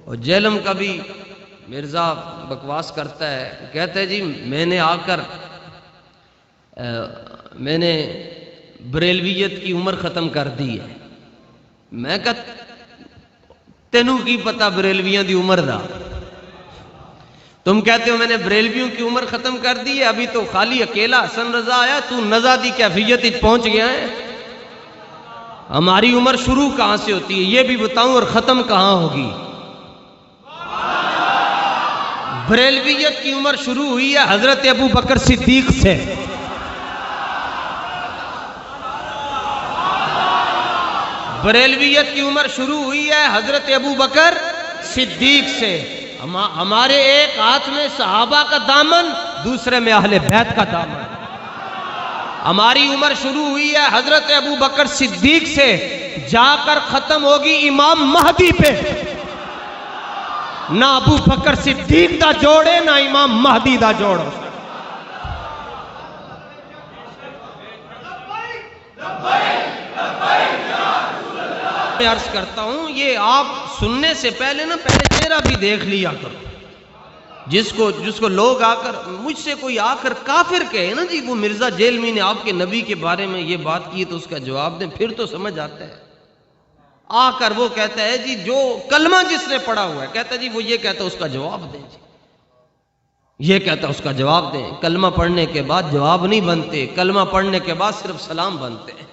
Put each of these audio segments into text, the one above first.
اور جہلم کا بھی مرزا بکواس کرتا ہے، کہتا ہے جی میں نے آ کر میں نے بریلویت کی عمر ختم کر دی ہے۔ میں کہتا تینوں کی پتہ بریلویاں دی عمر دا؟ تم کہتے ہو میں نے بریلویوں کی عمر ختم کر دی ہے، ابھی تو خالی اکیلا حسن رضا آیا، تو نزا دی کیفیت پہنچ گیا ہے۔ ہماری عمر شروع کہاں سے ہوتی ہے یہ بھی بتاؤں، اور ختم کہاں ہوگی؟ بریلویت کی عمر شروع ہوئی ہے حضرت ابو بکر صدیق سے۔ بریلویت کی عمر شروع ہوئی ہے حضرت ابو بکر صدیق سے۔ ہمارے ایک ہاتھ میں صحابہ کا دامن، دوسرے میں اہل بیت کا دامن۔ ہماری عمر شروع ہوئی ہے حضرت ابو بکر صدیق سے، جا کر ختم ہوگی امام مہدی پہ۔ نہ ابو بکر صدیق دا جوڑے نہ امام مہدی دا جوڑو۔ میں عرض کرتا ہوں یہ آپ سننے سے پہلے نا پہلے چہرہ بھی دیکھ لیا کرو۔ جس کو لوگ آ کر مجھ سے کوئی آ کر کافر کہے نا جی وہ مرزا جیلمی نے آپ کے نبی کے بارے میں یہ بات کی تو اس کا جواب دیں، پھر تو سمجھ آتا ہے۔ آ کر وہ کہتا ہے جی جو کلمہ جس نے پڑھا ہوا ہے، کہتا ہے جی وہ یہ کہتا ہے اس کا جواب دیں جی، یہ کہتا ہے اس کا جواب دیں۔ کلمہ پڑھنے کے بعد جواب نہیں بنتے، کلمہ پڑھنے کے بعد صرف سلام بنتے ہیں۔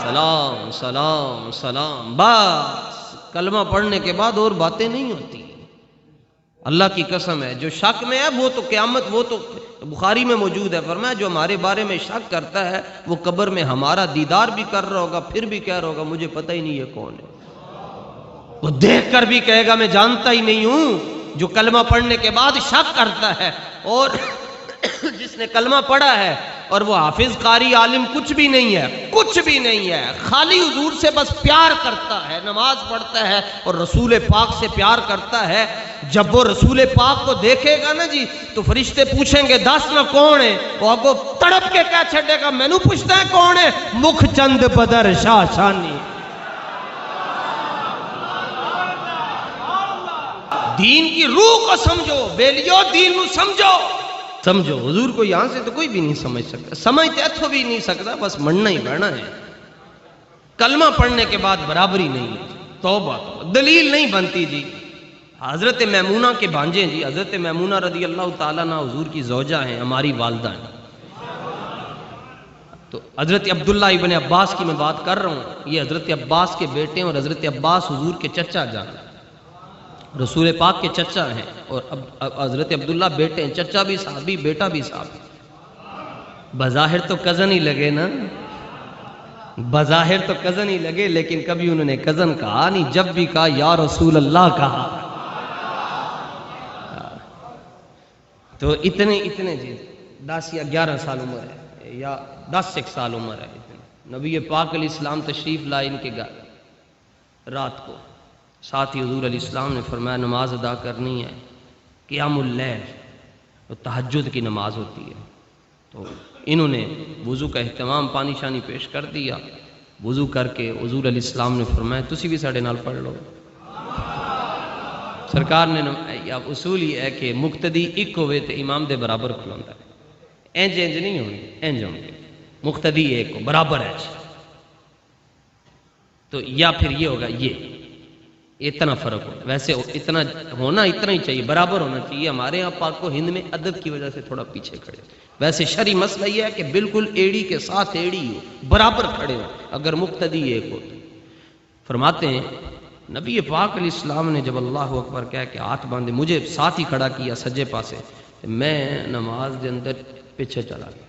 سلام سلام سلام، بس کلمہ پڑھنے کے بعد اور باتیں نہیں ہوتی۔ اللہ کی قسم ہے جو شک میں ہے وہ تو قیامت، وہ تو بخاری میں موجود ہے، فرمایا جو ہمارے بارے میں شک کرتا ہے وہ قبر میں ہمارا دیدار بھی کر رہا ہوگا، پھر بھی کہہ رہا ہوگا مجھے پتہ ہی نہیں یہ کون ہے۔ وہ دیکھ کر بھی کہے گا میں جانتا ہی نہیں ہوں۔ جو کلمہ پڑھنے کے بعد شک کرتا ہے، اور جس نے کلمہ پڑھا ہے اور وہ حافظ قاری عالم کچھ بھی نہیں ہے، کچھ بھی نہیں ہے، خالی حضور سے بس پیار کرتا ہے، نماز پڑھتا ہے اور رسول پاک سے پیار کرتا ہے، جب وہ رسول پاک کو دیکھے گا نا جی تو فرشتے پوچھیں گے دس نہ کون ہے، وہ آپ کو تڑپ کے کہہ چھڑے گا میں نو پوچھتا ہے کون ہے، مکھ چند بدر شاہ شانی۔ دین کی روح کو سمجھو بیلیو، دین نو سمجھو حضور کو یہاں سے تو کوئی بھی نہیں سمجھ سکتا، سمجھتے اتھو بھی نہیں سکتا، بس مننا ہی بڑھنا ہے۔ کلمہ پڑھنے کے بعد برابری نہیں ہے، توبہ دلیل نہیں بنتی جی۔ حضرت میمونہ کے بھانجے جی، حضرت میمونہ رضی اللہ تعالیٰ عنہ حضور کی زوجہ ہیں، ہماری والدہ ہیں۔ تو حضرت عبداللہ ابن عباس کی میں بات کر رہا ہوں، یہ حضرت عباس کے بیٹے ہیں، اور حضرت عباس حضور کے چچا جان رسول پاک کے چچا ہیں، اور حضرت عبداللہ بیٹے ہیں، چچا بھی صحابی بیٹا بھی صحابی۔ بظاہر تو کزن ہی لگے نا، بظاہر تو کزن ہی لگے، لیکن کبھی انہوں نے کزن کہا نہیں، جب بھی کہا یا رسول اللہ کہا۔ تو اتنے جی 10 یا 11 سال عمر ہے، یا 10 ایک سال عمر ہے، نبی پاک علیہ السلام تشریف لائے ان کے گھر رات کو، ساتھ ہی حضور علیہ السلام نے فرمایا نماز ادا کرنی ہے، قیام اللیل تو تہجد کی نماز ہوتی ہے۔ تو انہوں نے وضو کا اہتمام، پانی شانی پیش کر دیا، وضو کر کے حضور علیہ السلام نے فرمایا تسی بھی ساڑھے نال پڑھ لو۔ سرکار نے اصول ہی ہے کہ مقتدی ایک ہوئے تو امام دے برابر کھلوندا ہے، انج نہیں ہونی، انج ہوں گے، مقتدی ایک ہو برابر ہے۔ تو یا پھر یہ ہوگا، یہ اتنا فرق ہوتا ہے، ویسے اتنا ہونا اتنا ہی چاہیے، برابر ہونا چاہیے۔ ہمارے یہاں پاک کو ہند میں ادب کی وجہ سے تھوڑا پیچھے کھڑے، ویسے شرعی مسئلہ یہ ہے کہ بالکل ایڑی کے ساتھ ایڑی ہو، برابر کھڑے ہو، اگر مقتدی ایک ہو تو۔ فرماتے ہیں نبی پاک علیہ السلام نے جب اللہ اکبر کہہ کے ہاتھ باندھے، مجھے ساتھ ہی کھڑا کیا سجے پاسے، میں نماز کے اندر پیچھے چلا گیا۔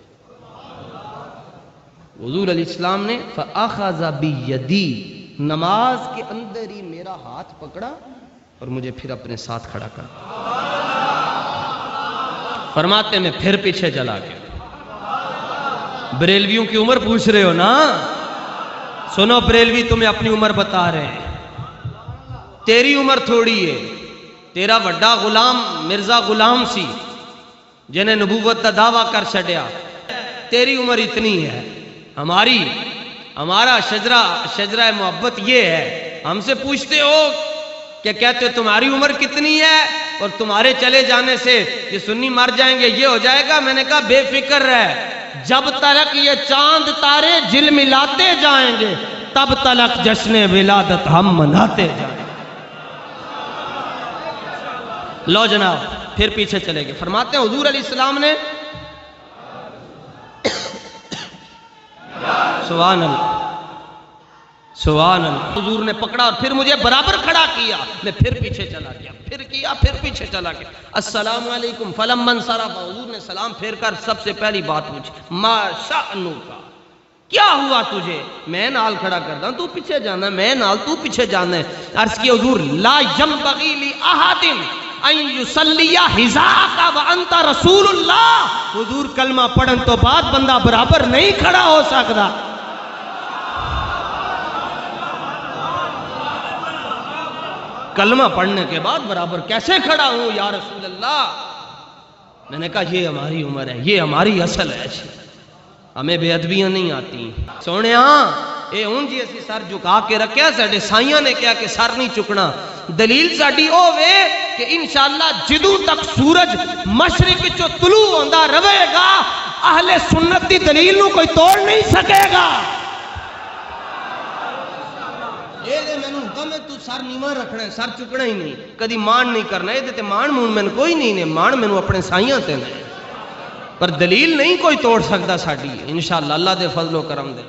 حضور علیہ السلام نے فَأَخَذَ بِيَدِي، نماز کے اندر ہی میرا ہاتھ پکڑا اور مجھے پھر اپنے ساتھ کھڑا کر، فرماتے میں پھر پیچھے چلا گیا۔ بریلویوں کی عمر پوچھ رہے ہو نا، سنو بریلوی تمہیں اپنی عمر بتا رہے ہیں، تیری عمر تھوڑی ہے، تیرا وڈا غلام مرزا غلام سی جنہیں نبوت کا دعویٰ کر چھڈیا، تیری عمر اتنی ہے۔ ہمارا شجرہ محبت یہ ہے، ہم سے پوچھتے ہو کہ کہتے تمہاری عمر کتنی ہے اور تمہارے چلے جانے سے یہ سنی مر جائیں گے، یہ ہو جائے گا۔ میں نے کہا بے فکر رہ، جب تک یہ چاند تارے جل ملاتے جائیں گے تب تک جشن ولادت ہم مناتے جائیں گے۔ لو جناب پھر پیچھے چلے گئے، فرماتے ہیں حضور علیہ السلام نے سبحان اللہ سبحان اللہ، حضور نے پکڑا اور پھر مجھے برابر کھڑا کیا، میں پھر پیچھے چلا گیا، پھر کیا، پھر پیچھے چلا گیا۔ السلام علیکم فلما انصرف، حضور نے سلام پھیر کر سب سے پہلی بات پوچھی، ما شأنک، کیا ہوا تجھے؟ میں نال کھڑا کرتا ہوں، تو پیچھے جانا ہے، میں نال تو پیچھے جانا ہے۔ عرض کی حضور لا ينبغي لأحد ان یصلی حذاک وانت رسول اللہ، حضور کلمہ پڑھن تو بعد بندہ برابر نہیں کھڑا ہو سکتا۔ کلمہ پڑھنے کے بعد برابر کیسے کھڑا ہوں یا رسول اللہ؟ میں نے کہا یہ ہماری عمر ہے، یہ ہماری اصل ہے، ہمیں بے ادبیاں نہیں آتی۔ سونے ہاں اے ہون جی اسی سر جھکا کے رکھیا، ساڈے سائیاں نے کہا کہ سر نہیں چکنا۔ دلیل ساڈی او وے کہ انشاءاللہ جدوں تک سورج مشرق چو طلوع ہوندا رہے گا، اہل سنت دی دلیل نو کوئی توڑ نہیں سکے گا۔ یہ دے میں نے حکم ہے تو سر نیواں رکھنا ہے، سر چکنا ہی نہیں، کدی مان نہیں کرنا۔ یہ تے مان مون میں کوئی نہیں نے، مان میں اپنے سائیاں تے نے، پر دلیل نہیں کوئی توڑ سکتا ساڈی، انشاءاللہ اللہ دے فضل و کرم دے۔